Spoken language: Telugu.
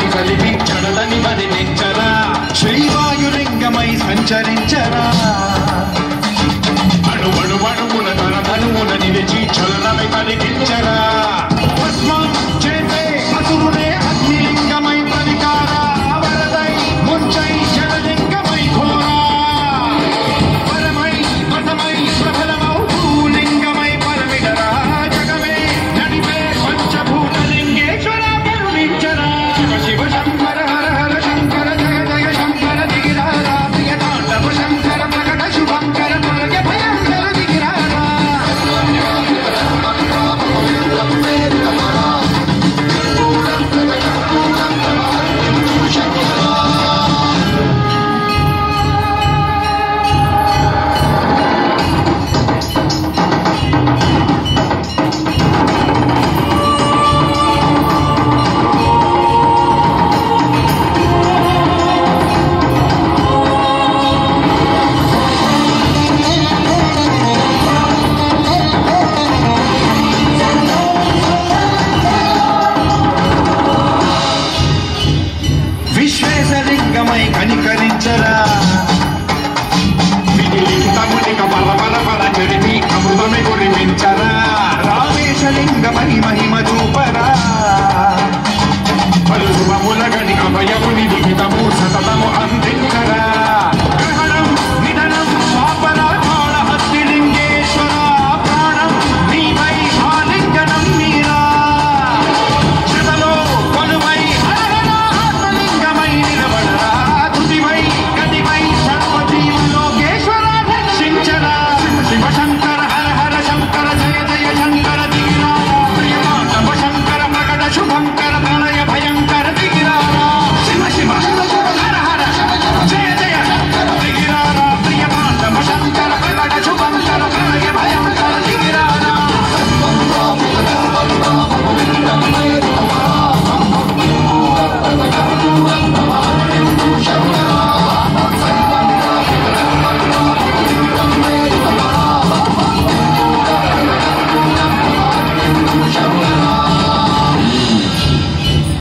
చల్లని కలిపి చడలని వదిలించరా శ్రీవాయులింగమై సంచరించరా అణువణువణువున తన తనువున నిలిచి చలనమై కలిగించరా భస్మం చేసే అసురునే అగ్నిలింగమై పలికారా వరదై ముంచై జలలింగమై ఘోరా పరమై పదమై ప్రబలమౌ భూలింగమై పరమిడరా జగమే నడిపే పంచభూతలింగేశ్వర కరుణించరా శివ శివ శంకర హర హర శంకర జయ జయ శంకర దిగిరారా ప్రియ తాండవ శంకర ప్రకట శుభంకర తొలగ భయంకర దిగిరారా విశ్వేశలింగమై కనికరించరా విలిఖితమునిక బల బల బల చెడిపి అమృతమే కురిపించరా రామేశలింగమై మహిమ చూపరా పలు శుభముల గని అభయముని